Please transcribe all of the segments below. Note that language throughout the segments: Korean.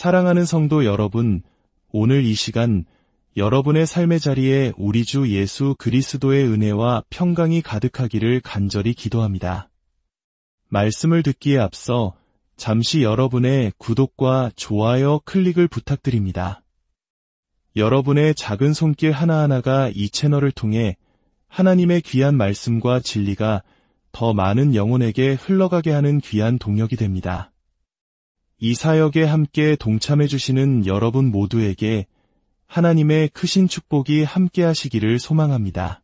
사랑하는 성도 여러분, 오늘 이 시간 여러분의 삶의 자리에 우리 주 예수 그리스도의 은혜와 평강이 가득하기를 간절히 기도합니다. 말씀을 듣기에 앞서 잠시 여러분의 구독과 좋아요 클릭을 부탁드립니다. 여러분의 작은 손길 하나하나가 이 채널을 통해 하나님의 귀한 말씀과 진리가 더 많은 영혼에게 흘러가게 하는 귀한 동력이 됩니다. 이 사역에 함께 동참해 주시는 여러분 모두에게 하나님의 크신 축복이 함께 하시기를 소망합니다.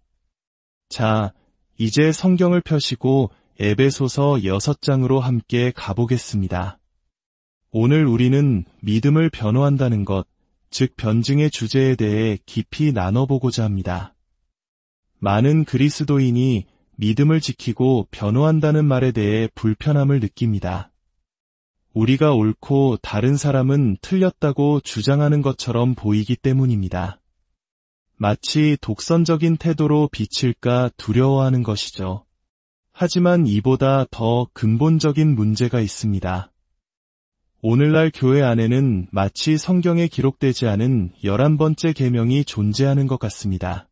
자, 이제 성경을 펴시고 에베소서 6장으로 함께 가보겠습니다. 오늘 우리는 믿음을 변호한다는 것, 즉 변증의 주제에 대해 깊이 나눠보고자 합니다. 많은 그리스도인이 믿음을 지키고 변호한다는 말에 대해 불편함을 느낍니다. 우리가 옳고 다른 사람은 틀렸다고 주장하는 것처럼 보이기 때문입니다. 마치 독선적인 태도로 비칠까 두려워하는 것이죠. 하지만 이보다 더 근본적인 문제가 있습니다. 오늘날 교회 안에는 마치 성경에 기록되지 않은 11번째 계명이 존재하는 것 같습니다.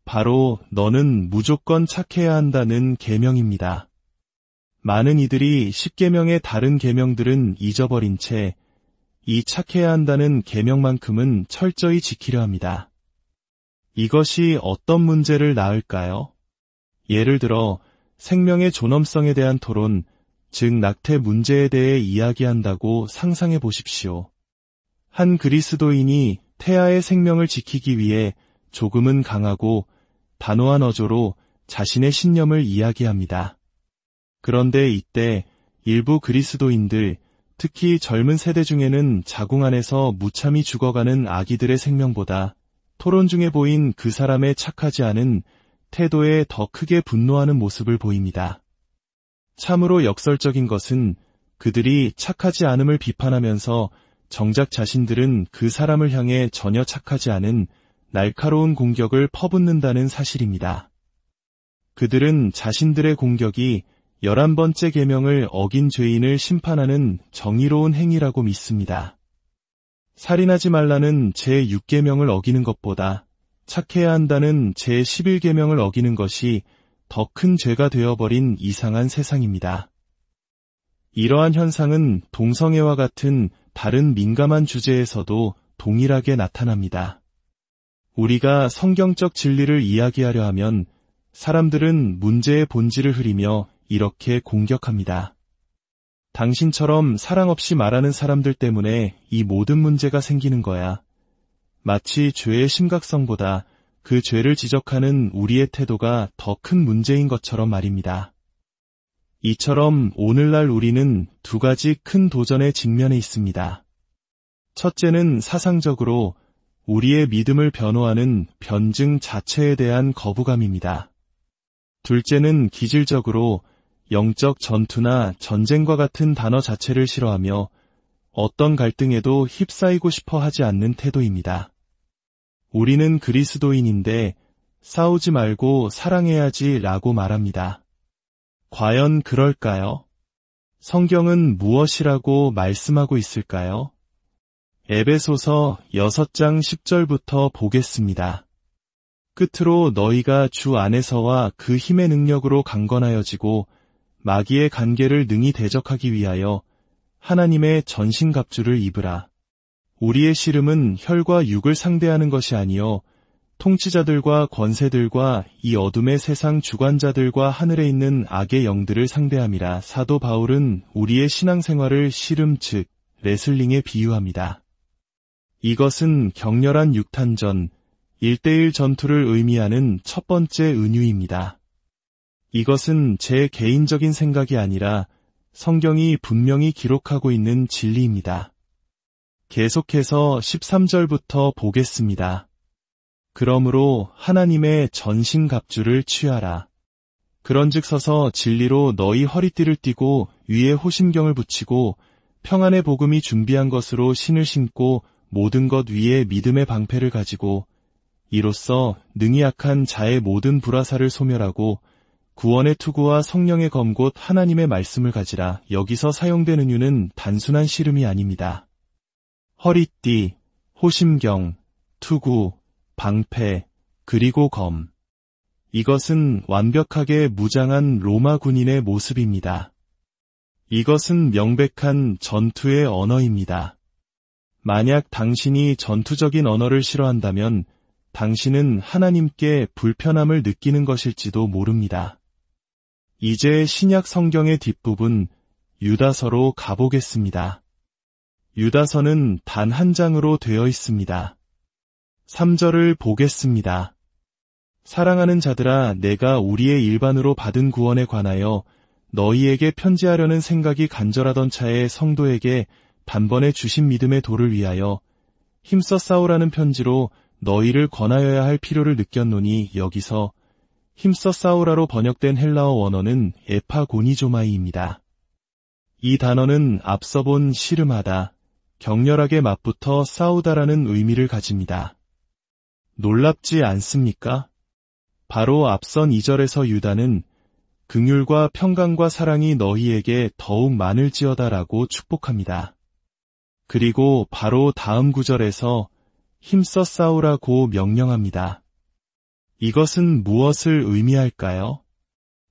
바로 너는 무조건 착해야 한다는 계명입니다. 많은 이들이 10계명의 다른 계명들은 잊어버린 채 이 착해야 한다는 계명만큼은 철저히 지키려 합니다. 이것이 어떤 문제를 낳을까요? 예를 들어 생명의 존엄성에 대한 토론, 즉 낙태 문제에 대해 이야기한다고 상상해 보십시오. 한 그리스도인이 태아의 생명을 지키기 위해 조금은 강하고 단호한 어조로 자신의 신념을 이야기합니다. 그런데 이때 일부 그리스도인들, 특히 젊은 세대 중에는 자궁 안에서 무참히 죽어가는 아기들의 생명보다 토론 중에 보인 그 사람의 착하지 않은 태도에 더 크게 분노하는 모습을 보입니다. 참으로 역설적인 것은 그들이 착하지 않음을 비판하면서 정작 자신들은 그 사람을 향해 전혀 착하지 않은 날카로운 공격을 퍼붓는다는 사실입니다. 그들은 자신들의 공격이 11번째 계명을 어긴 죄인을 심판하는 정의로운 행위라고 믿습니다. 살인하지 말라는 제6계명을 어기는 것보다 착해야 한다는 제11계명을 어기는 것이 더 큰 죄가 되어버린 이상한 세상입니다. 이러한 현상은 동성애와 같은 다른 민감한 주제에서도 동일하게 나타납니다. 우리가 성경적 진리를 이야기하려 하면 사람들은 문제의 본질을 흐리며 이렇게 공격합니다. 당신처럼 사랑 없이 말하는 사람들 때문에 이 모든 문제가 생기는 거야. 마치 죄의 심각성보다 그 죄를 지적하는 우리의 태도가 더 큰 문제인 것처럼 말입니다. 이처럼 오늘날 우리는 두 가지 큰 도전에 직면해 있습니다. 첫째는 사상적으로 우리의 믿음을 변호하는 변증 자체에 대한 거부감입니다. 둘째는 기질적으로 영적 전투나 전쟁과 같은 단어 자체를 싫어하며 어떤 갈등에도 휩싸이고 싶어 하지 않는 태도입니다. 우리는 그리스도인인데 싸우지 말고 사랑해야지 라고 말합니다. 과연 그럴까요? 성경은 무엇이라고 말씀하고 있을까요? 에베소서 6장 10절부터 보겠습니다. 끝으로 너희가 주 안에서와 그 힘의 능력으로 강건하여지고 마귀의 간계를 능히 대적하기 위하여 하나님의 전신갑주를 입으라. 우리의 씨름은 혈과 육을 상대하는 것이 아니요 통치자들과 권세들과 이 어둠의 세상 주관자들과 하늘에 있는 악의 영들을 상대함이라. 사도 바울은 우리의 신앙생활을 씨름 즉 레슬링에 비유합니다. 이것은 격렬한 육탄전, 1대1 전투를 의미하는 첫 번째 은유입니다. 이것은 제 개인적인 생각이 아니라 성경이 분명히 기록하고 있는 진리입니다. 계속해서 13절부터 보겠습니다. 그러므로 하나님의 전신갑주를 취하라. 그런즉 서서 진리로 너희 허리띠를 띠고 위에 호심경을 붙이고 평안의 복음이 준비한 것으로 신을 신고 모든 것 위에 믿음의 방패를 가지고 이로써 능히 약한 자의 모든 불화살을 소멸하고 구원의 투구와 성령의 검 곧 하나님의 말씀을 가지라. 여기서 사용된 은유는 단순한 씨름이 아닙니다. 허리띠, 호심경, 투구, 방패, 그리고 검. 이것은 완벽하게 무장한 로마 군인의 모습입니다. 이것은 명백한 전투의 언어입니다. 만약 당신이 전투적인 언어를 싫어한다면 당신은 하나님께 불편함을 느끼는 것일지도 모릅니다. 이제 신약 성경의 뒷부분 유다서로 가보겠습니다. 유다서는 단 한 장으로 되어 있습니다. 3절을 보겠습니다. 사랑하는 자들아, 내가 우리의 일반으로 받은 구원에 관하여 너희에게 편지하려는 생각이 간절하던 차에 성도에게 단번에 주신 믿음의 도를 위하여 힘써 싸우라는 편지로 너희를 권하여야 할 필요를 느꼈노니, 여기서 힘써 싸우라로 번역된 헬라어 원어는 에파고니조마이입니다. 이 단어는 앞서 본 씨름하다, 격렬하게 맞붙어 싸우다라는 의미를 가집니다. 놀랍지 않습니까? 바로 앞선 2절에서 유다는 긍휼과 평강과 사랑이 너희에게 더욱 많을지어다라고 축복합니다. 그리고 바로 다음 구절에서 힘써 싸우라고 명령합니다. 이것은 무엇을 의미할까요?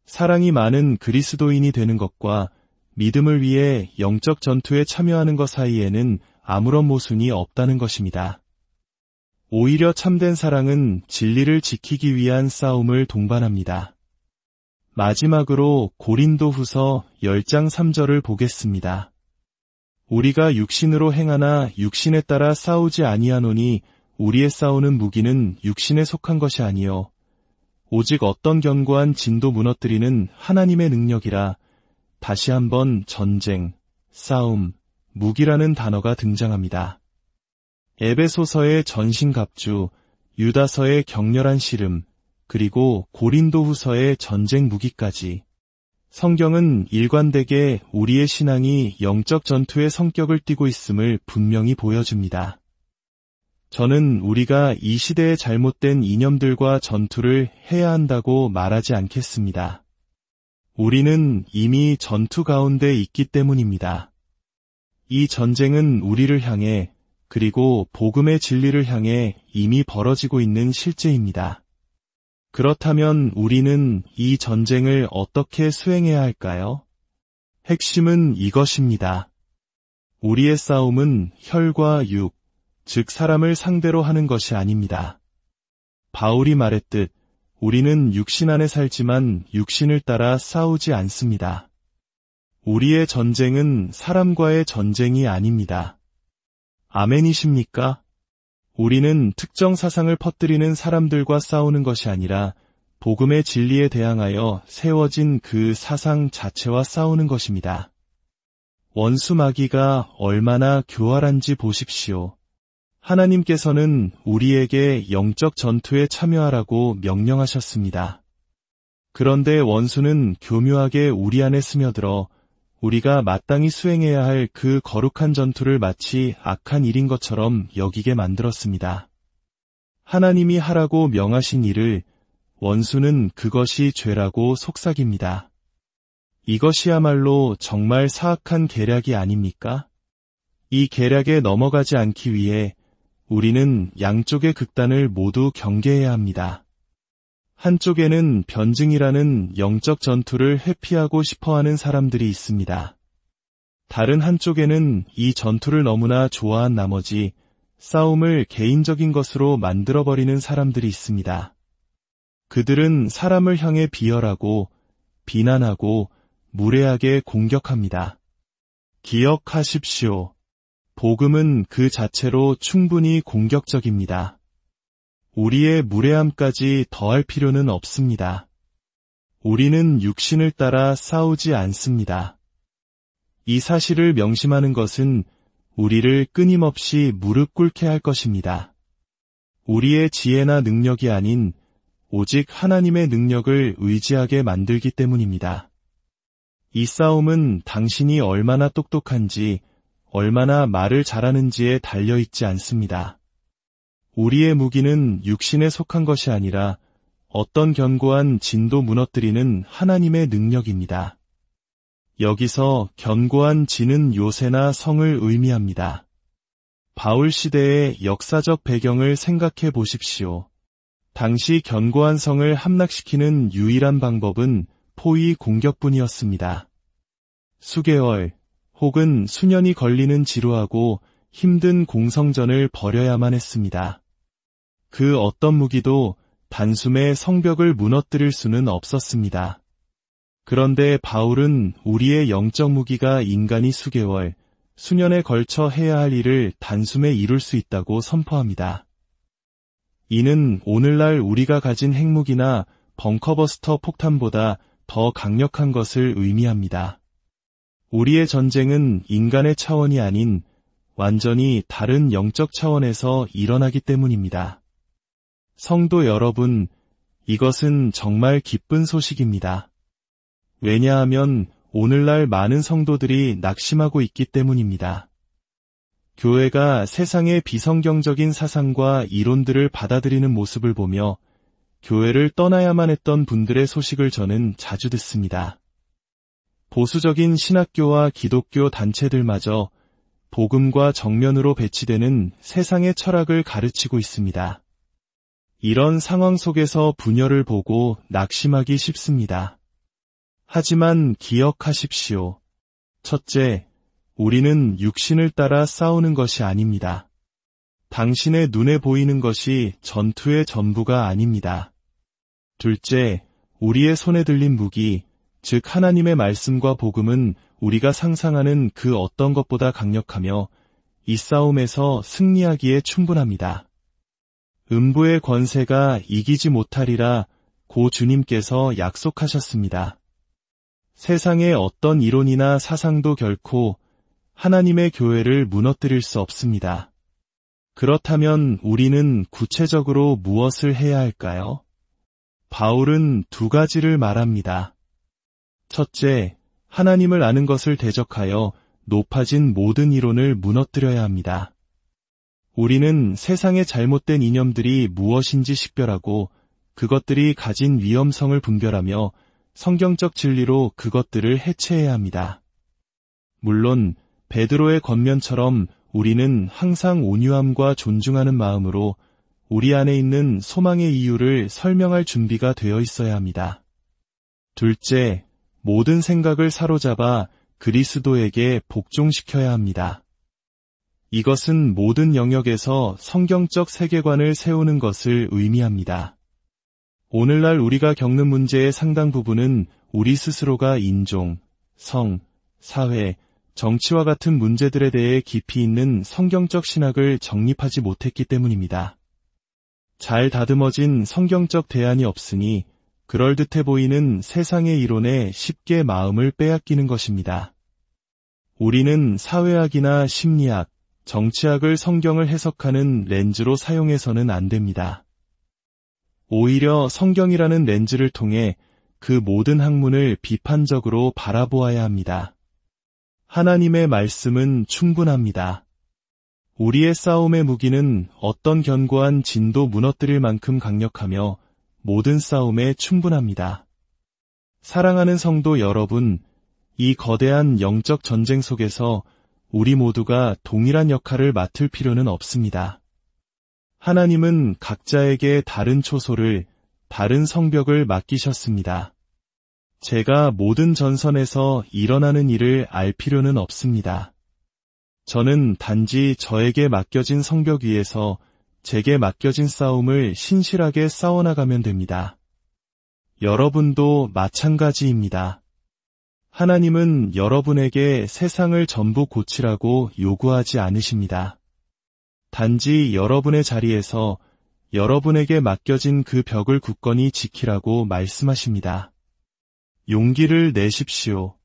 사랑이 많은 그리스도인이 되는 것과 믿음을 위해 영적 전투에 참여하는 것 사이에는 아무런 모순이 없다는 것입니다. 오히려 참된 사랑은 진리를 지키기 위한 싸움을 동반합니다. 마지막으로 고린도후서 10장 3절을 보겠습니다. 우리가 육신으로 행하나 육신에 따라 싸우지 아니하노니 우리의 싸우는 무기는 육신에 속한 것이 아니요 오직 어떤 견고한 진도 무너뜨리는 하나님의 능력이라. 다시 한번 전쟁, 싸움, 무기라는 단어가 등장합니다. 에베소서의 전신갑주, 유다서의 격렬한 씨름, 그리고 고린도후서의 전쟁 무기까지. 성경은 일관되게 우리의 신앙이 영적 전투의 성격을 띠고 있음을 분명히 보여줍니다. 저는 우리가 이 시대의 잘못된 이념들과 전투를 해야 한다고 말하지 않겠습니다. 우리는 이미 전투 가운데 있기 때문입니다. 이 전쟁은 우리를 향해, 그리고 복음의 진리를 향해 이미 벌어지고 있는 실제입니다. 그렇다면 우리는 이 전쟁을 어떻게 수행해야 할까요? 핵심은 이것입니다. 우리의 싸움은 혈과 육, 즉 사람을 상대로 하는 것이 아닙니다. 바울이 말했듯 우리는 육신 안에 살지만 육신을 따라 싸우지 않습니다. 우리의 전쟁은 사람과의 전쟁이 아닙니다. 아멘이십니까? 우리는 특정 사상을 퍼뜨리는 사람들과 싸우는 것이 아니라 복음의 진리에 대항하여 세워진 그 사상 자체와 싸우는 것입니다. 원수 마귀가 얼마나 교활한지 보십시오. 하나님께서는 우리에게 영적 전투에 참여하라고 명령하셨습니다. 그런데 원수는 교묘하게 우리 안에 스며들어 우리가 마땅히 수행해야 할 그 거룩한 전투를 마치 악한 일인 것처럼 여기게 만들었습니다. 하나님이 하라고 명하신 일을 원수는 그것이 죄라고 속삭입니다. 이것이야말로 정말 사악한 계략이 아닙니까? 이 계략에 넘어가지 않기 위해 우리는 양쪽의 극단을 모두 경계해야 합니다. 한쪽에는 변증이라는 영적 전투를 회피하고 싶어하는 사람들이 있습니다. 다른 한쪽에는 이 전투를 너무나 좋아한 나머지 싸움을 개인적인 것으로 만들어버리는 사람들이 있습니다. 그들은 사람을 향해 비열하고 비난하고 무례하게 공격합니다. 기억하십시오. 복음은 그 자체로 충분히 공격적입니다. 우리의 무례함까지 더할 필요는 없습니다. 우리는 육신을 따라 싸우지 않습니다. 이 사실을 명심하는 것은 우리를 끊임없이 무릎 꿇게 할 것입니다. 우리의 지혜나 능력이 아닌 오직 하나님의 능력을 의지하게 만들기 때문입니다. 이 싸움은 당신이 얼마나 똑똑한지, 얼마나 말을 잘하는지에 달려있지 않습니다. 우리의 무기는 육신에 속한 것이 아니라 어떤 견고한 진도 무너뜨리는 하나님의 능력입니다. 여기서 견고한 진은 요새나 성을 의미합니다. 바울 시대의 역사적 배경을 생각해 보십시오. 당시 견고한 성을 함락시키는 유일한 방법은 포위 공격뿐이었습니다. 수개월 혹은 수년이 걸리는 지루하고 힘든 공성전을 벌여야만 했습니다. 그 어떤 무기도 단숨에 성벽을 무너뜨릴 수는 없었습니다. 그런데 바울은 우리의 영적 무기가 인간이 수개월, 수년에 걸쳐 해야 할 일을 단숨에 이룰 수 있다고 선포합니다. 이는 오늘날 우리가 가진 핵무기나 벙커버스터 폭탄보다 더 강력한 것을 의미합니다. 우리의 전쟁은 인간의 차원이 아닌 완전히 다른 영적 차원에서 일어나기 때문입니다. 성도 여러분, 이것은 정말 기쁜 소식입니다. 왜냐하면 오늘날 많은 성도들이 낙심하고 있기 때문입니다. 교회가 세상의 비성경적인 사상과 이론들을 받아들이는 모습을 보며 교회를 떠나야만 했던 분들의 소식을 저는 자주 듣습니다. 보수적인 신학교와 기독교 단체들마저 복음과 정면으로 배치되는 세상의 철학을 가르치고 있습니다. 이런 상황 속에서 분열을 보고 낙심하기 쉽습니다. 하지만 기억하십시오. 첫째, 우리는 육신을 따라 싸우는 것이 아닙니다. 당신의 눈에 보이는 것이 전투의 전부가 아닙니다. 둘째, 우리의 손에 들린 무기, 즉 하나님의 말씀과 복음은 우리가 상상하는 그 어떤 것보다 강력하며 이 싸움에서 승리하기에 충분합니다. 음부의 권세가 이기지 못하리라 고 주님께서 약속하셨습니다. 세상의 어떤 이론이나 사상도 결코 하나님의 교회를 무너뜨릴 수 없습니다. 그렇다면 우리는 구체적으로 무엇을 해야 할까요? 바울은 두 가지를 말합니다. 첫째, 하나님을 아는 것을 대적하여 높아진 모든 이론을 무너뜨려야 합니다. 우리는 세상의 잘못된 이념들이 무엇인지 식별하고 그것들이 가진 위험성을 분별하며 성경적 진리로 그것들을 해체해야 합니다. 물론 베드로의 권면처럼 우리는 항상 온유함과 존중하는 마음으로 우리 안에 있는 소망의 이유를 설명할 준비가 되어 있어야 합니다. 둘째, 모든 생각을 사로잡아 그리스도에게 복종시켜야 합니다. 이것은 모든 영역에서 성경적 세계관을 세우는 것을 의미합니다. 오늘날 우리가 겪는 문제의 상당 부분은 우리 스스로가 인종, 성, 사회, 정치와 같은 문제들에 대해 깊이 있는 성경적 신학을 정립하지 못했기 때문입니다. 잘 다듬어진 성경적 대안이 없으니 그럴듯해 보이는 세상의 이론에 쉽게 마음을 빼앗기는 것입니다. 우리는 사회학이나 심리학, 정치학을 성경을 해석하는 렌즈로 사용해서는 안 됩니다. 오히려 성경이라는 렌즈를 통해 그 모든 학문을 비판적으로 바라보아야 합니다. 하나님의 말씀은 충분합니다. 우리의 싸움의 무기는 어떤 견고한 진도 무너뜨릴 만큼 강력하며 모든 싸움에 충분합니다. 사랑하는 성도 여러분, 이 거대한 영적 전쟁 속에서 우리 모두가 동일한 역할을 맡을 필요는 없습니다. 하나님은 각자에게 다른 초소를, 다른 성벽을 맡기셨습니다. 제가 모든 전선에서 일어나는 일을 알 필요는 없습니다. 저는 단지 저에게 맡겨진 성벽 위에서 제게 맡겨진 싸움을 신실하게 싸워나가면 됩니다. 여러분도 마찬가지입니다. 하나님은 여러분에게 세상을 전부 고치라고 요구하지 않으십니다. 단지 여러분의 자리에서 여러분에게 맡겨진 그 벽을 굳건히 지키라고 말씀하십니다. 용기를 내십시오.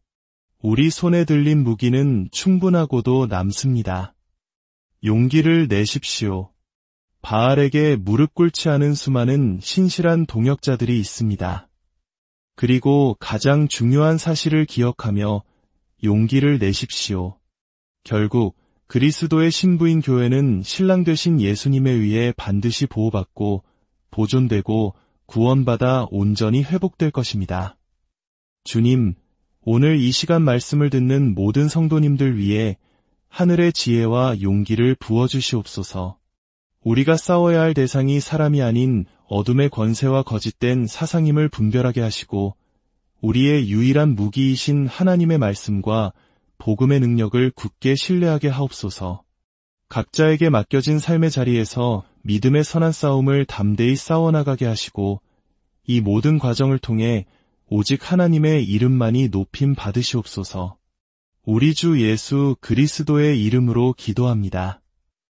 우리 손에 들린 무기는 충분하고도 남습니다. 용기를 내십시오. 바알에게 무릎 꿇지 않은 수많은 신실한 동역자들이 있습니다. 그리고 가장 중요한 사실을 기억하며 용기를 내십시오. 결국 그리스도의 신부인 교회는 신랑 되신 예수님에 의해 반드시 보호받고 보존되고 구원받아 온전히 회복될 것입니다. 주님, 오늘 이 시간 말씀을 듣는 모든 성도님들 위해 하늘의 지혜와 용기를 부어주시옵소서. 우리가 싸워야 할 대상이 사람이 아닌 어둠의 권세와 거짓된 사상임을 분별하게 하시고 우리의 유일한 무기이신 하나님의 말씀과 복음의 능력을 굳게 신뢰하게 하옵소서. 각자에게 맡겨진 삶의 자리에서 믿음의 선한 싸움을 담대히 싸워나가게 하시고 이 모든 과정을 통해 오직 하나님의 이름만이 높임 받으시옵소서. 우리 주 예수 그리스도의 이름으로 기도합니다.